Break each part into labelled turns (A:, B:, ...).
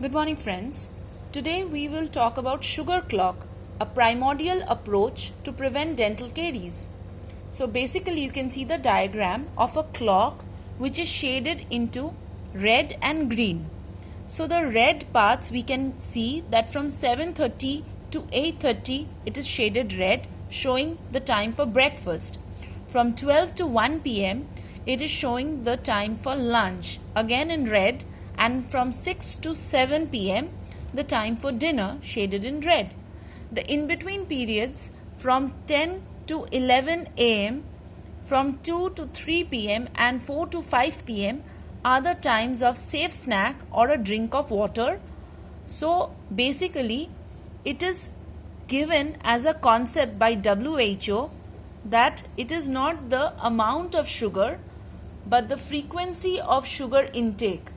A: Good morning, friends. Today we will talk about sugar clock, a primordial approach to prevent dental caries. So basically you can see the diagram of a clock which is shaded into red and green. So the red parts we can see that from 7:30 to 8:30 it is shaded red, showing the time for breakfast. From 12 to 1 p.m. it is showing the time for lunch, again in red, and from 6 to 7 p.m. the time for dinner, shaded in red. The in-between periods from 10 to 11 a.m., from 2 to 3 p.m. and 4 to 5 p.m. are the times of safe snack or a drink of water. So basically it is given as a concept by WHO that it is not the amount of sugar but the frequency of sugar intake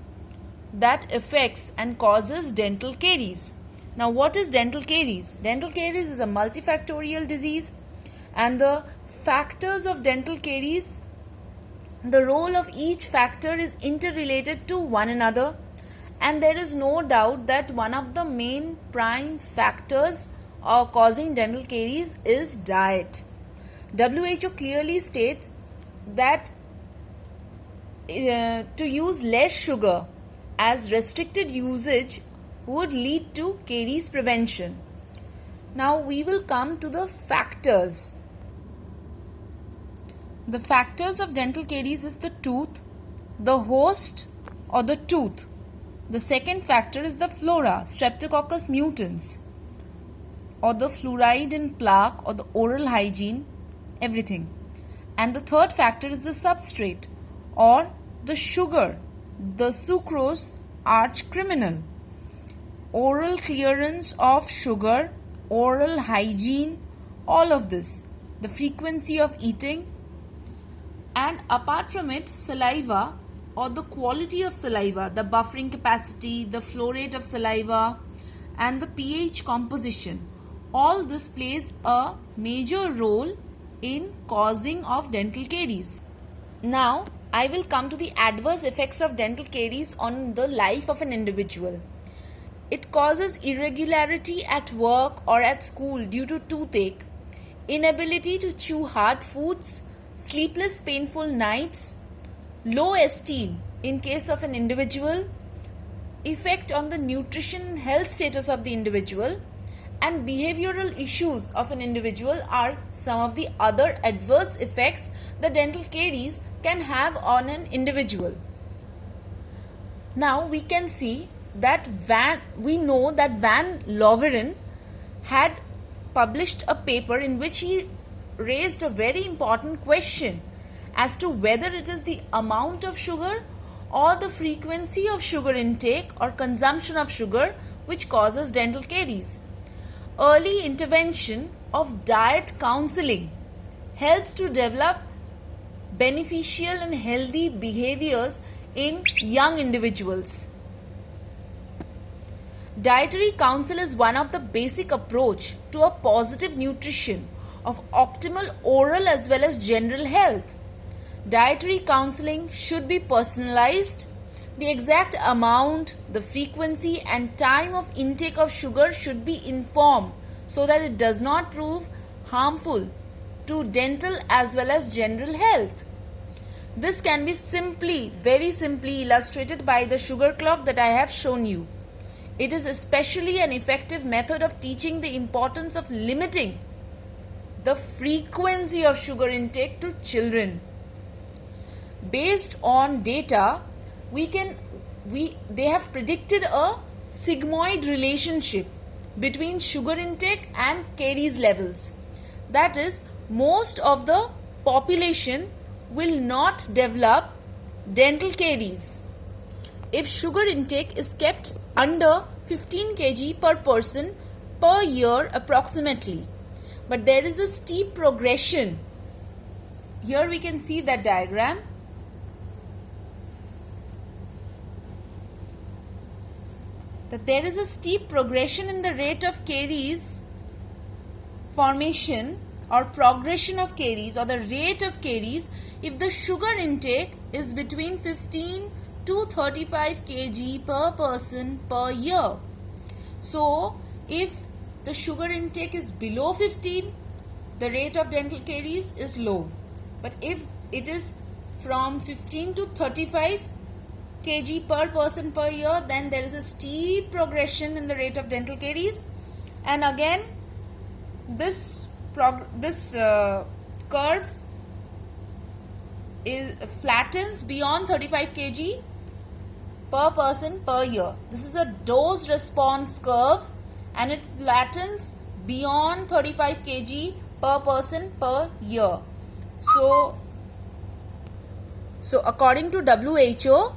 A: that affects and causes dental caries. Now, what is dental caries? Dental caries is a multifactorial disease, and the factors of dental caries, the role of each factor is interrelated to one another, and there is no doubt that one of the main prime factors causing dental caries is diet. WHO clearly states that to use less sugar as restricted usage would lead to caries prevention. Now we will come to the factors. The factors of dental caries is the tooth, the host or the tooth. The second factor is the flora, Streptococcus mutans, or the fluoride in plaque or the oral hygiene, everything. And the third factor is the substrate or the sugar, the sucrose arch criminal. Oral clearance of sugar, oral hygiene, all of this, the frequency of eating, and apart from it, saliva or the quality of saliva, the buffering capacity, the flow rate of saliva, and the pH composition. All this plays a major role in causing of dental caries. Now, I will come to the adverse effects of dental caries on the life of an individual. It causes irregularity at work or at school due to toothache, inability to chew hard foods, sleepless painful nights, low esteem in case of an individual, effect on the nutrition and health status of the individual, and behavioral issues of an individual are some of the other adverse effects that dental caries can have on an individual. Now we can see that Van Loveren had published a paper in which he raised a very important question as to whether it is the amount of sugar or the frequency of sugar intake or consumption of sugar which causes dental caries. Early intervention of diet counseling helps to develop beneficial and healthy behaviors in young individuals. Dietary counsel is one of the basic approach to a positive nutrition of optimal oral as well as general health. Dietary counseling should be personalized. The exact amount, the frequency and time of intake of sugar should be informed so that it does not prove harmful to dental as well as general health. This can be very simply illustrated by the sugar clock that I have shown you. It is especially an effective method of teaching the importance of limiting the frequency of sugar intake to children. Based on data, they have predicted a sigmoid relationship between sugar intake and caries levels. That is, most of the population will not develop dental caries if sugar intake is kept under 15 kg per person per year approximately. But there is a steep progression. Here we can see that diagram. That there is a steep progression in the rate of caries formation or progression of caries or the rate of caries if the sugar intake is between 15 to 35 kg per person per year. So, if the sugar intake is below 15, the rate of dental caries is low. But if it is from 15 to 35 kg per person per year, then there is a steep progression in the rate of dental caries. And again, this curve flattens beyond 35 kg per person per year. This is a dose response curve, and it flattens beyond 35 kg per person per year. So according to WHO,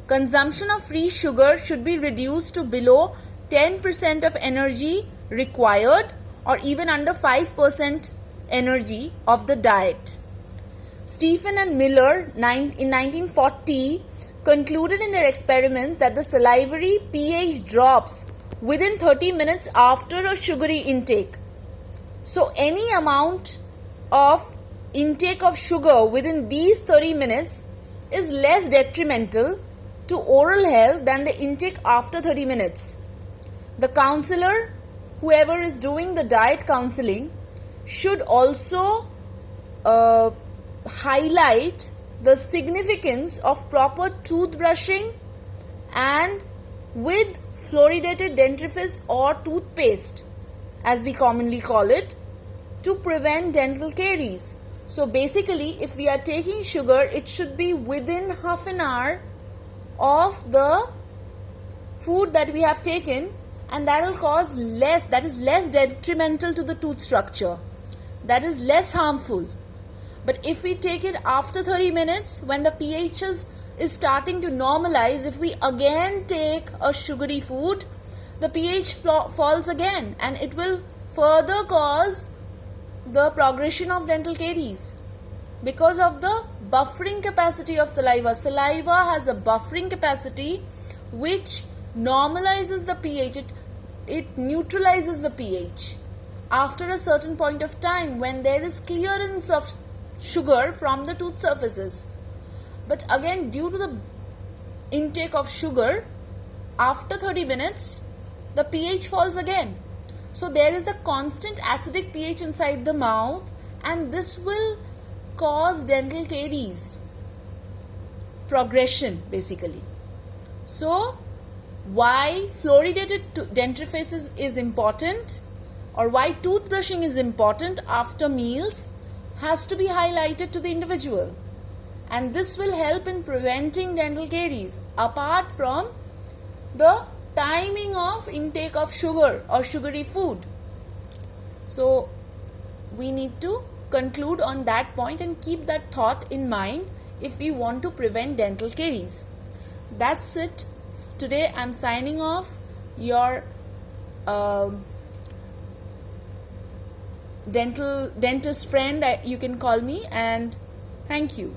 A: consumption of free sugar should be reduced to below 10% of energy required, or even under 5% energy of the diet. Stephen and Miller in 1940 concluded in their experiments that the salivary pH drops within 30 minutes after a sugary intake. So any amount of intake of sugar within these 30 minutes is less detrimental to oral health than the intake after 30 minutes. The counselor, whoever is doing the diet counseling, should also highlight the significance of proper toothbrushing and with fluoridated dentifrice or toothpaste, as we commonly call it, to prevent dental caries. So basically, if we are taking sugar, it should be within half an hour of the food that we have taken, and that will cause less detrimental to the tooth structure, that is less harmful. But if we take it after 30 minutes, when the pH is starting to normalize, if we again take a sugary food, the pH falls again, and it will further cause the progression of dental caries because of the buffering capacity of saliva. Saliva has a buffering capacity which normalizes the pH. It neutralizes the pH after a certain point of time when there is clearance of sugar from the tooth surfaces. But again, due to the intake of sugar, after 30 minutes, the pH falls again. So there is a constant acidic pH inside the mouth, and this will cause dental caries progression basically. So why fluoridated dentifrice is important, or why toothbrushing is important after meals, has to be highlighted to the individual, and this will help in preventing dental caries apart from the timing of intake of sugar or sugary food. So we need to conclude on that point and keep that thought in mind if we want to prevent dental caries. That's it. Today I'm signing off, your dentist friend, you can call me, and thank you.